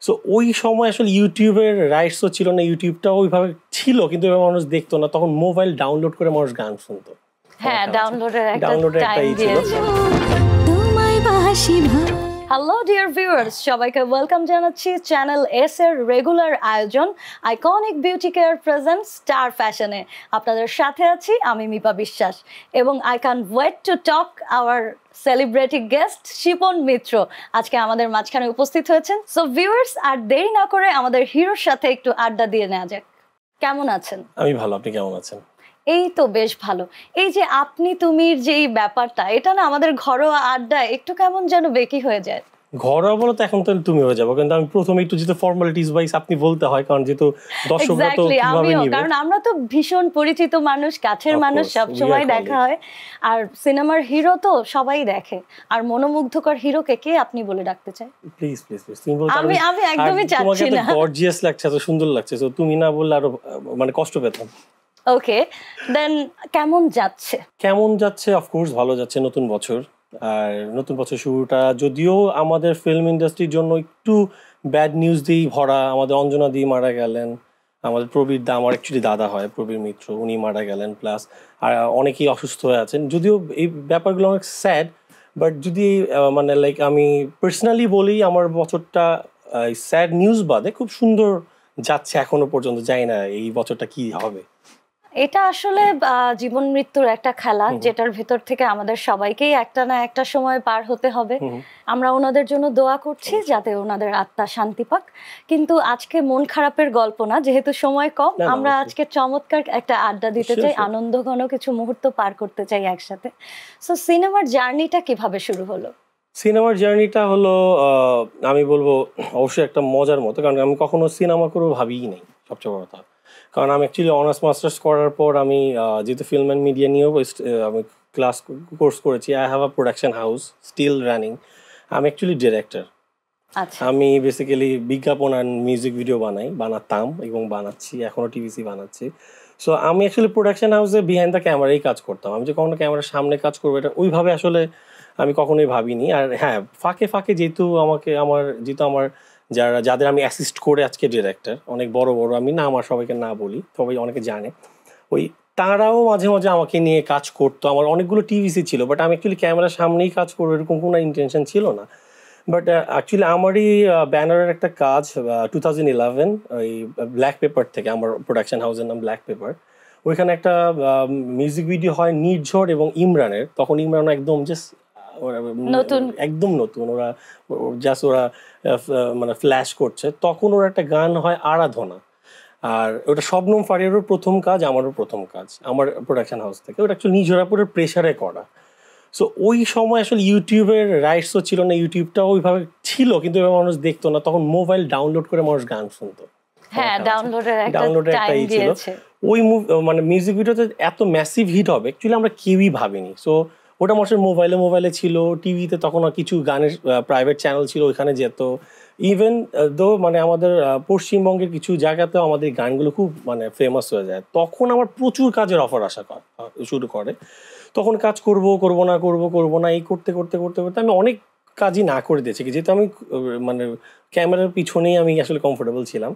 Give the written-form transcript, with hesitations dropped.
So ওই সময় আসলে ইউটিউবের রাইটসও ছিল না, ইউটিউবটাও ওইভাবে ছিল কিন্তু এভাবে মানুষ দেখতো না, তখন মোবাইল ডাউনলোড করে মানুষ গান শুনতো। হ্যাঁ, ডাউনলোডের একটা টাইম ছিল। হ্যালো ডিয়ার ভিউয়ার্স, সবাইকে ওয়েলকাম জানাচ্ছি চ্যানেল এস এর রেগুলার আয়োজন iconic beauty care present star ফ্যাশনে। আপনাদের সাথে আছি আমি মিপা বিশ্বাস এবং I can wait to talk our celebrity guest Shipon Mitra আজকে আমাদের মাঝখানে উপস্থিত হয়েছেন। সো ভিউয়ার্স, আর দেরি না করে আমাদের হিরোর সাথে একটু আড্ডা দিয়ে নেওয়া যাক। কেমন আছেন? আমি ভালো, আপনি কেমন আছেন? এই তো বেশ ভালো। এই যে আপনি তুমির যেই ব্যাপারটা, এটা না আমাদের ঘরোয়া আড্ডায় একটু কেমন যেন বেকি হয়ে যায়। ঘরোয়া বলো তো এখন তো তুমি হয়ে যাবো, কিন্তু আমি প্রথমে একটু যেহেতু ফর্মালিটিস ওয়াইজ আপনি বলতে হয়, কারণ যেহেতু দর্শকরা তো কিভাবে নিবে, কারণ আমরা তো ভীষণ পরিচিত মানুষ, কাছের মানুষ, সব সময় দেখা হয়। আর সিনেমার হিরো তো সবাই দেখে, আর মনোমুগ্ধকর হিরোকে কে আপনি বলে ডাকতে চাই? প্লিজ প্লিজ প্লিজ তুমি বলতে। আমি একদমই চাচ্ছি না। তোমাকে তো গর্জিয়াস লাগছে, এত সুন্দর লাগছে, তো তুমি না বললে আরো মানে কষ্ট পেতাম। ওকে, দেন কেমন যাচ্ছে? অফকোর্স ভালো যাচ্ছে। নতুন বছর, আর নতুন বছর শুরুটা যদিও আমাদের ফিল্ম ইন্ডাস্ট্রির জন্য একটু ব্যাড নিউজ দিয়েই ভরা। আমাদের অঞ্জনা দি মারা গেলেন, আমাদের প্রবীর দা, আমার অ্যাকচুয়ালি দাদা হয় প্রবীর মিত্র, উনি মারা গেলেন, প্লাস আর অনেকেই অসুস্থ হয়ে আছেন। যদিও এই ব্যাপারগুলো অনেক স্যাড, বাট যদি মানে লাইক আমি পার্সোনালি বলি, আমার বছরটা স্যাড নিউজ বাদে খুব সুন্দর যাচ্ছে এখনো পর্যন্ত। জানি না এই বছরটা কি হবে। এটা আসলে জীবন মৃত্যুর একটা খেলা, যেটার ভেতর থেকে আমাদের সবাইকেই একটা না একটা সময় পার হতে হবে। আমরা ওনাদের জন্য দোয়া করছি যাতে ওনাদের আত্মা শান্তি পাক। কিন্তু আজকে মন খারাপের গল্প না, যেহেতু সময় কম, আমরা আজকে চমৎকার একটা আড্ডা দিতে চাই, আনন্দঘন কিছু মুহূর্ত পার করতে চাই একসাথে। সো সিনেমার জার্নিটা কিভাবে শুরু হলো? সিনেমার জার্নিটা হলো আমি বলবো অবশ্যই একটা মজার মতো, কারণ আমি কখনো সিনেমা করে ভাবিই নাই সবচেয়ে বড় কথা। কারণ আমি অ্যাকচুয়ালি অনার্স মাস্টার্স করার পর আমি যেহেতু ফিল্ম অ্যান্ড মিডিয়া নিয়েও আমি কোর্স করেছি। I have a production house still running. আমি অ্যাকচুয়ালি ডিরেক্টর। আমি বেসিক্যালি বিজ্ঞাপন আর মিউজিক ভিডিও বানাতাম এবং বানাচ্ছি, এখনও টিভিসি বানাচ্ছি। সো আমি অ্যাকচুয়ালি প্রোডাকশন হাউসে বিহাইন্ড দ্য ক্যামেরাই কাজ করতাম। আমি যে কখনো ক্যামেরার সামনে কাজ করবো এটা ওইভাবে আসলে আমি কখনোই ভাবিনি। আর হ্যাঁ, ফাঁকে ফাঁকে যেহেতু আমার যাদের আমি অ্যাসিস্ট করে আজকে ডিরেক্টর, অনেক বড় বড়, আমি না আমার সবাইকে না বলি, সবাই অনেকে জানে, ওই তারাও মাঝে মাঝে আমাকে নিয়ে কাজ করতো। আমার অনেকগুলো টিভিসি ছিল, বাট আমি অ্যাকচুয়ালি ক্যামেরার সামনেই কাজ করবো এরকম কোনো ইন্টেনশন ছিল না। বাট অ্যাকচুয়ালি আমারই ব্যানারের একটা কাজ 2011 ওই ব্ল্যাক পেপার থেকে, আমার প্রোডাকশন হাউসের নাম ব্ল্যাক পেপার, ওইখানে একটা মিউজিক ভিডিও হয় নির্ঝর এবং ইমরানের। তখন ইমরান একদম একদম নতুন, ওরা মানে ফ্ল্যাশ করছে। তখন ওর একটা গান হয় আরাধনা, আর ওটা শবনম ফারিয়ারও প্রথম কাজ, আমারও প্রথম কাজ আমার প্রোডাকশন হাউস থেকে। ওটা অ্যাকচুয়ালি নিজরাপুরের প্রেসারে করা। সো ওই সময় আসলে ইউটিউবের রাইটসও ছিল না, ইউটিউবটাও ওইভাবে ছিল কিন্তু এভাবে মানুষ দেখতো না, তখন মোবাইল ডাউনলোড করে মানুষ গান শুনতো। ডাউনলোডের একটা ছিল। ওই মানে মিউজিক ভিডিওতে এত ম্যাসিভ হিট হবে অ্যাকচুয়ালি আমরা কেউই ভাবিনি। সো ওটা মানুষের মোবাইলে ছিল, টিভিতে তখন কিছু গানের প্রাইভেট চ্যানেল ছিল, ওইখানে যেত। ইভেন দো মানে আমাদের পশ্চিমবঙ্গের কিছু জায়গাতেও আমাদের গানগুলো খুব মানে ফেমাস হয়ে যায়। তখন আমার প্রচুর কাজের অফার আসা শুরু করে। তখন কাজ করব না এই করতে আমি অনেক কাজই না করে দিয়েছি, যেহেতু আমি মানে ক্যামেরার পিছনেই আমি আসলে কমফোর্টেবল ছিলাম।